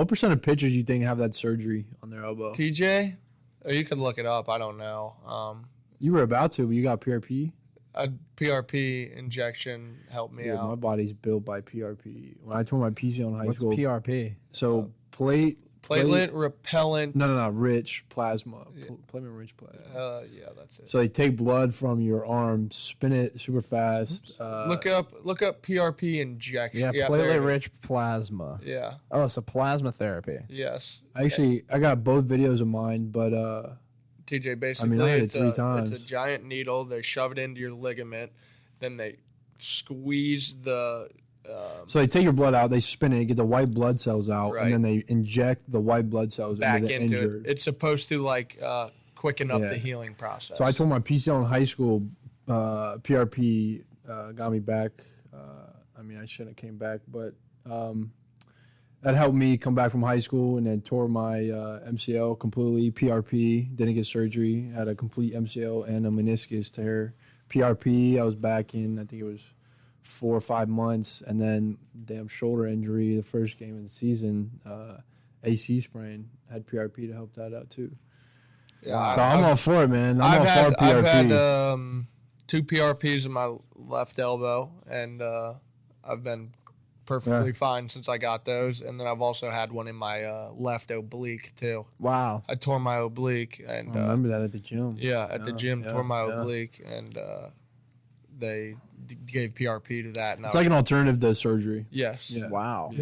What percent of pitchers you think have that surgery on their elbow? TJ? Oh, you could look it up. I don't know. You were about to, but you got PRP? A PRP injection helped me out. My body's built by PRP. When I tore my PCL in high school. What's PRP? So platelet repellent. No, rich plasma. Platelet-rich plasma. Yeah, that's it. So they take blood from your arm, spin it super fast. Look up PRP injection. Yeah, platelet-rich plasma. Yeah. Oh, it's a plasma therapy. Yes. Actually, I got both videos of mine, but TJ, basically, I had it 3 times. It's a giant needle. They shove it into your ligament. Then they squeeze the... so they take your blood out, they spin it, get the white blood cells out, Right. and then they inject the white blood cells back into the into injured. it. It's supposed to quicken up the healing process. So I tore my PCL in high school. PRP got me back. I shouldn't have came back, but that helped me come back from high school, and then tore my MCL completely. PRP, didn't get surgery, had a complete MCL and a meniscus tear. PRP, I was back in, I think it was 4 or 5 months, and then damn shoulder injury the first game of the season, AC sprain, had PRP to help that out too. Yeah, so I'm all for it, man. I'm all for PRP. I've had 2 PRPs in my left elbow, and I've been perfectly fine since I got those. And then I've also had one in my left oblique too. Wow. I tore my oblique, and I remember that at the gym. Yeah, at the gym, tore my oblique, and they gave PRP to that. And it's like an alternative to surgery. Yes. Yeah. Wow.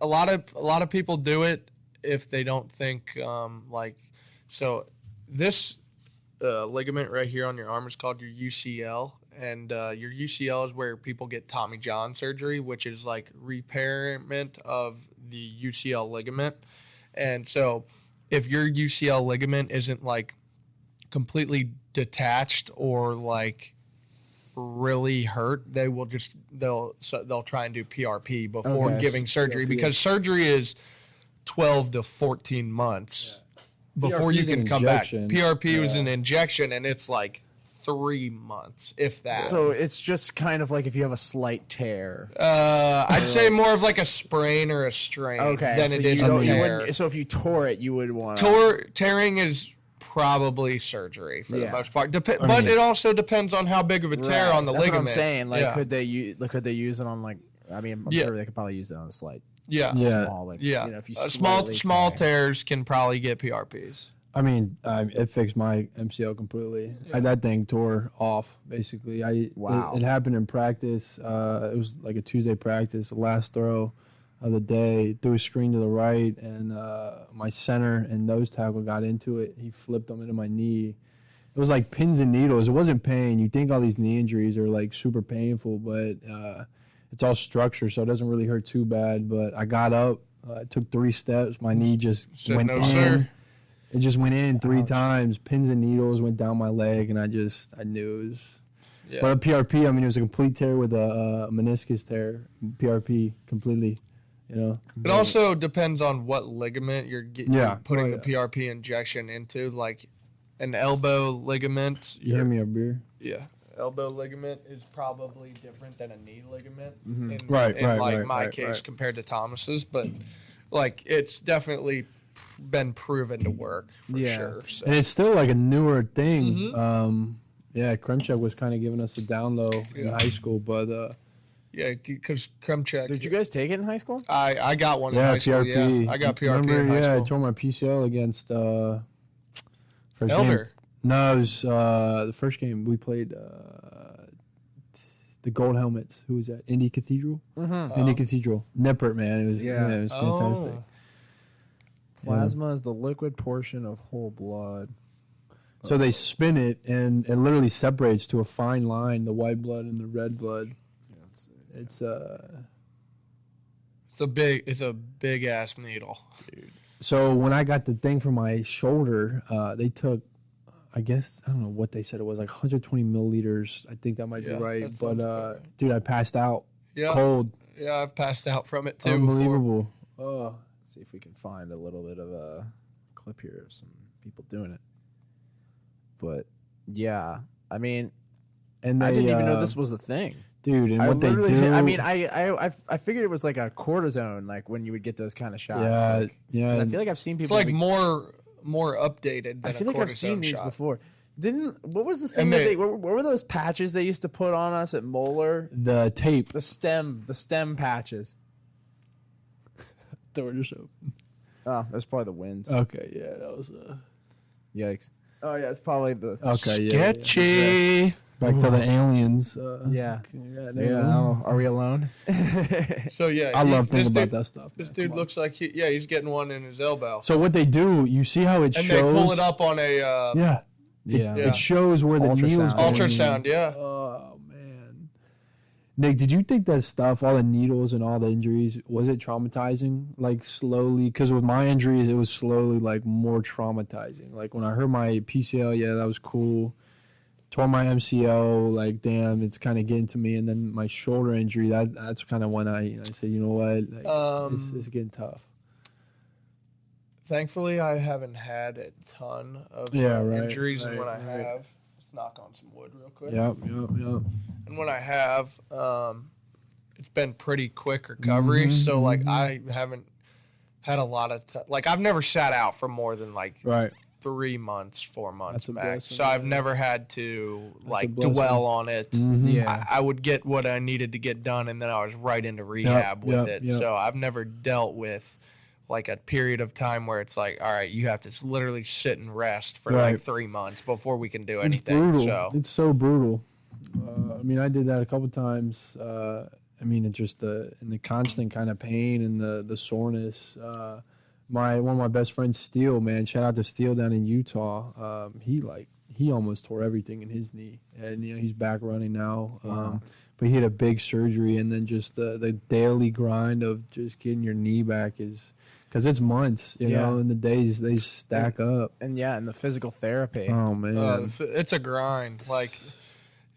A lot of people do it if they don't think so. This ligament right here on your arm is called your UCL, and your UCL is where people get Tommy John surgery, which is like repairment of the UCL ligament. And so if your UCL ligament isn't like completely detached or like really hurt, they'll try and do PRP before giving surgery, because surgery is 12 to 14 months before you can come back. PRP was an injection, and it's like 3 months, if that. So it's just kind of like if you have a slight tear. I'd say more of like a sprain or a strain than it is a tear. So if you tore it, you would want tearing is probably surgery for the most part. But it also depends on how big of a tear on the ligament. That's what I'm saying. Like, could they use it on like? I mean, I'm sure they could probably use it on a slight. Small, like, you know, if you small tears can probably get PRPs. I mean, it fixed my MCL completely. That thing tore off, basically. It happened in practice. It was like a Tuesday practice, the last throw of the day, threw a screen to the right, and my center and nose tackle got into it. He flipped them into my knee. It was like pins and needles. It wasn't pain. You think all these knee injuries are like super painful, but it's all structure, so it doesn't really hurt too bad. But I got up, took 3 steps. My knee just went in. Sir. It just went in 3 times. Pins and needles went down my leg, and I knew it was. Yeah. But a PRP, I mean, it was a complete tear with a meniscus tear. PRP completely, you know. It also depends on what ligament you're putting the PRP injection into. Like an elbow ligament. You hand me a beer? Yeah. Elbow ligament is probably different than a knee ligament. Mm-hmm. In my case compared to Thomas's, but like it's definitely been proven to work for sure. So. And it's still like a newer thing. Mm-hmm. Kremchek was kind of giving us a down low in high school, but because Kremchek. Did you guys take it in high school? I got one in high school. PRP. Yeah, I got PRP in high school. I tore my PCL against first Elder. Game. No, it was the first game we played. The Gold Helmets. Who was that? Indy Cathedral. Mm-hmm. Indy Cathedral. Nippert, man. It was it was fantastic. Plasma is the liquid portion of whole blood. So they spin it, and it literally separates to a fine line, the white blood and the red blood. Yeah, it's a big ass needle. Dude. So when I got the thing for my shoulder, they took, I guess, I don't know what they said it was, like 120 milliliters. I think that might be right. But, dude, I passed out cold. Yeah, I've passed out from it too. Unbelievable. Oh. Let's see if we can find a little bit of a clip here of some people doing it. But, yeah, I mean, and I didn't even know this was a thing. Dude, and what they do. I mean, I figured it was like a cortisone, like when you would get those kind of shots. Yeah, like, yeah. I feel like I've seen people. It's like more updated. Than I feel like I've seen these shot. before. What was the thing what were those patches they used to put on us at Moeller? The tape. The stem patches. Door just open. Oh, that's probably the wind. Okay, yeah, that was Yikes. Oh yeah, it's probably the sketchy. Yeah. Back to the aliens. Yeah. Are we alone? So yeah, I love thinking about that stuff. This dude looks like he's getting one in his elbow. So what they do, you see how it shows. And they pull it up on a It shows where the needle's going. Ultrasound, yeah. Oh man, Nick, did you think that stuff, all the needles and all the injuries, was it traumatizing? Like slowly, because with my injuries, it was slowly like more traumatizing. Like when I hurt my PCL, yeah, that was cool. Tore my MCL, like damn, it's kind of getting to me. And then my shoulder injury, that's kind of when I said, you know what, like, it's getting tough. Thankfully, I haven't had a ton of injuries, and when I have, let's knock on some wood real quick. Yep. And when I have, it's been pretty quick recovery. So like I haven't had a lot of like I've never sat out for more than like 3 months, 4 months max. So I've never had to like dwell on it. Yeah, I would get what I needed to get done, and then I was right into rehab with it. So I've never dealt with like a period of time where it's like, all right, you have to literally sit and rest for like 3 months before we can do anything. Brutal. So it's so brutal. I mean, I did that a couple times. I mean, it's just the constant kind of pain and the soreness. One of my best friends, Steele, man, shout out to Steele down in Utah. He almost tore everything in his knee, and he's back running now. Wow. But he had a big surgery, and then just the daily grind of just getting your knee back is. Because it's months, you know, and the days they stack up. And and the physical therapy. Oh, man. It's a grind. Like,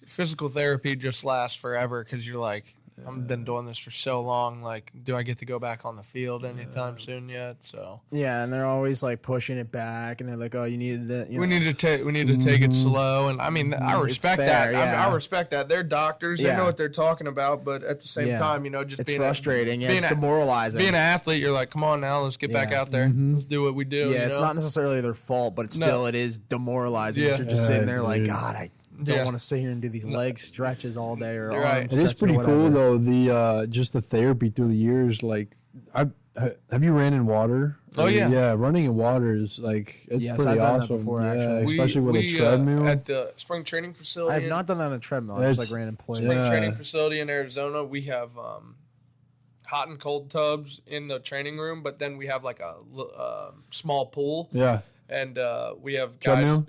physical therapy just lasts forever because you're like, I've been doing this for so long. Like, do I get to go back on the field anytime soon yet? So yeah, and they're always like pushing it back, and they're like, "Oh, you needed that." We need to take it slow, and I mean, I respect that. I respect that. They're doctors; they know what they're talking about. But at the same time, just it's frustrating. It's demoralizing. Being an athlete, you're like, "Come on now, let's get back out there. Let's do what we do." Yeah, it's not necessarily their fault, but it is demoralizing. You're just sitting there like, God, I don't want to sit here and do these leg stretches all day or arm It is pretty cool though. The just the therapy through the years. Like, have you ran in water? Oh yeah, running in water is like it's pretty I've done awesome. That before, actually, especially with a treadmill at the spring training facility. I have not done that on a treadmill. I just like ran in place. Spring training facility in Arizona. We have hot and cold tubs in the training room, but then we have like a small pool. Yeah, and we have treadmill.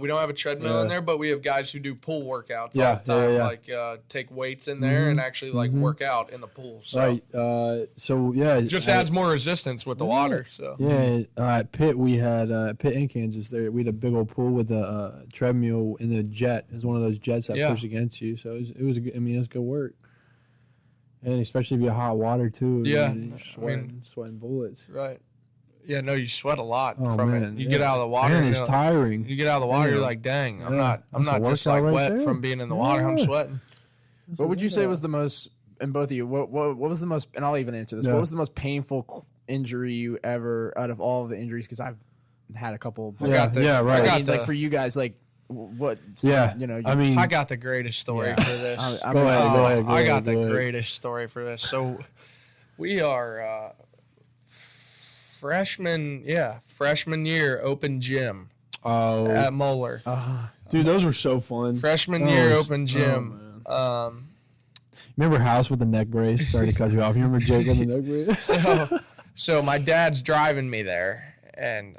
We don't have a treadmill in there, but we have guys who do pool workouts all the time, like take weights in there and actually like work out in the pool. So it just adds more resistance with the water. So at Pitt we had Pitt in Kansas. There we had a big old pool with a treadmill in the jet. It was one of those jets that push against you. So it was it's good work. And especially if you have hot water too. Yeah, sweating bullets. Right. Yeah, no, you sweat a lot from it. You get out of the water. Man, it's tiring. You get out of the water, you're like, dang, I'm not just like wet from being in the water. I'm sweating. What would you say was the most, and both of you, what was the most, and I'll even answer this, what was the most painful injury you ever, out of all of the injuries, because I've had a couple. Like for you guys, like, what? I got the greatest story for this. Go ahead. I got the greatest story for this. So we are freshman year open gym at Moeller. Dude, those were so fun. Freshman year open gym. Remember House with the neck brace? Sorry to cut you off. You remember Jake with the neck brace? So my dad's driving me there, and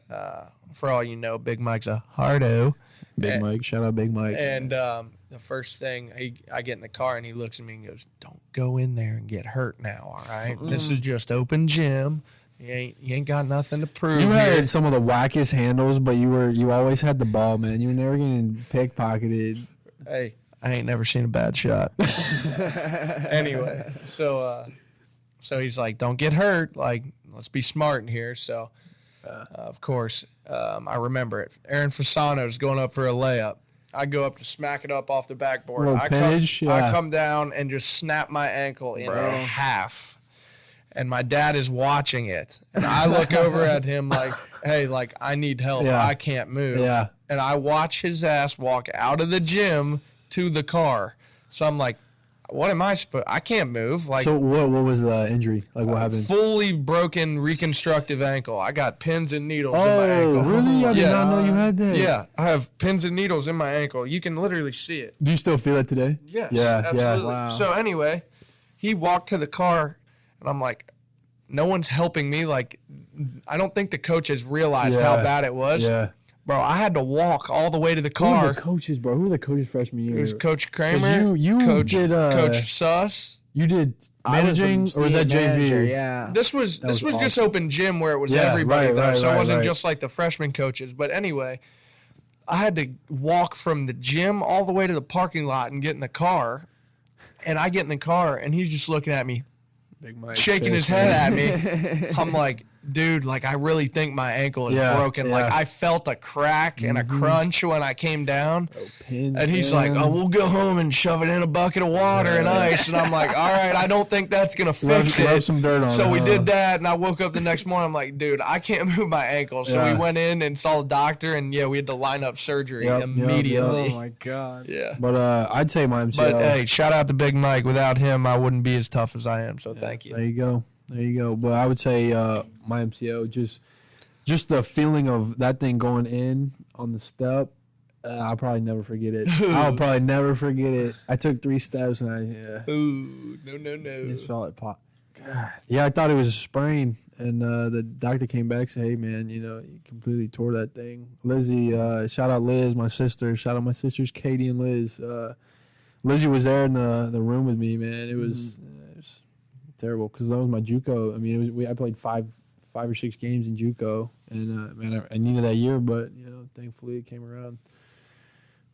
for all you know, Big Mike's a hardo. Mike, shout out Big Mike. And the first thing, I get in the car, and he looks at me and goes, "Don't go in there and get hurt now, all right? This is just open gym. You ain't got nothing to prove." You had some of the wackiest handles, but you always had the ball, man. You were never getting pickpocketed. Hey, I ain't never seen a bad shot. Anyway, so he's like, "Don't get hurt. Like, let's be smart in here." So, of course, I remember it. Aaron Fasano's going up for a layup, I go up to smack it up off the backboard. I come down and just snap my ankle in half. And my dad is watching it. And I look over at him like, hey, like, I need help. Yeah. I can't move. Yeah. And I watch his ass walk out of the gym to the car. So I'm like, what am I supposed? I can't move. Like, so what was the injury? Like, what happened? Fully broken reconstructive ankle. I got pins and needles in my ankle. Really? I did not know you had that. Yeah, I have pins and needles in my ankle. You can literally see it. Do you still feel it today? Yes. Yeah. Absolutely. Yeah. Wow. So anyway, he walked to the car, and I'm like, no one's helping me. Like, I don't think the coaches realized how bad it was. Yeah. Bro, I had to walk all the way to the car. Who were the coaches, bro? Who were the coaches freshman year? It was Coach Kramer, Coach Suss. You did managing, or was that JV? Yeah. This was awesome. Just open gym where it was everybody there. So it wasn't just like the freshman coaches. But anyway, I had to walk from the gym all the way to the parking lot and get in the car. And I get in the car, and he's just looking at me, Big Mike shaking his head at me. I'm like, dude, like, I really think my ankle is broken. Yeah. Like, I felt a crack and a crunch when I came down. And he's like, oh, we'll go home and shove it in a bucket of water and ice. And I'm like, all right, I don't think that's going to fix it. Rub some dirt on so we did that, and I woke up the next morning. I'm like, dude, I can't move my ankle. So we went in and saw the doctor, and, we had to line up surgery immediately. Oh, my God. Yeah. But I'd say my MCL. But, hey, shout out to Big Mike. Without him, I wouldn't be as tough as I am. So thank you. There you go. There you go. But I would say my MCO, just the feeling of that thing going in on the step, I'll probably never forget it. I'll probably never forget it. I took 3 steps and Ooh, no. You just felt it pop. God. Yeah, I thought it was a sprain. And the doctor came back and said, hey, man, you completely tore that thing. Lizzie, shout out Liz, my sister. Shout out my sisters, Katie and Liz. Lizzie was there in the room with me, man. It was terrible because that was my JUCO. I mean, I played five or 6 games in JUCO, and man, I needed that year, but thankfully it came around.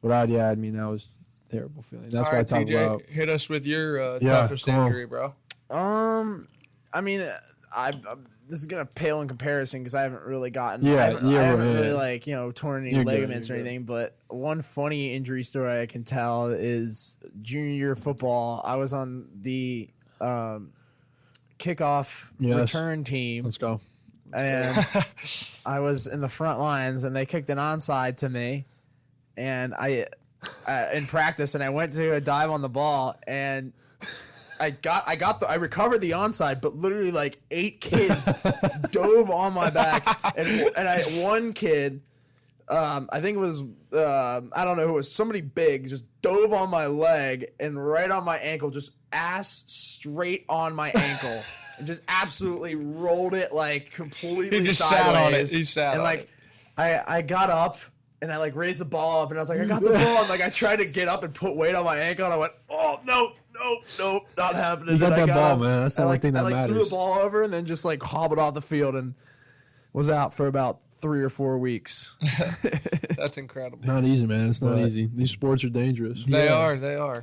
But that was a terrible feeling. That's what I talk about. Hit us with your toughest injury, bro. I mean, this is gonna pale in comparison because I haven't really gotten. I haven't really torn any ligaments or anything. But one funny injury story I can tell is junior year of football. I was on the kickoff return team. Let's go. And I was in the front lines, and they kicked an onside to me, and I in practice, and I went to a dive on the ball, and I recovered the onside, but literally like 8 kids dove on my back, and one kid, I think it was I don't know who it was, somebody big, just dove on my leg and right on my ankle, just ass straight on my ankle, and just absolutely rolled it like completely he just sideways. Sat on it. He sat on it. I got up. And I raised the ball up, and I was like, I got the ball. And I tried to get up and put weight on my ankle, and I went, oh, no, not happening. You got that ball, man. That's the only thing that matters. I threw the ball over and then just hobbled off the field and was out for about 3 or 4 weeks. That's incredible. Not easy, man. It's not easy. These sports are dangerous. They are.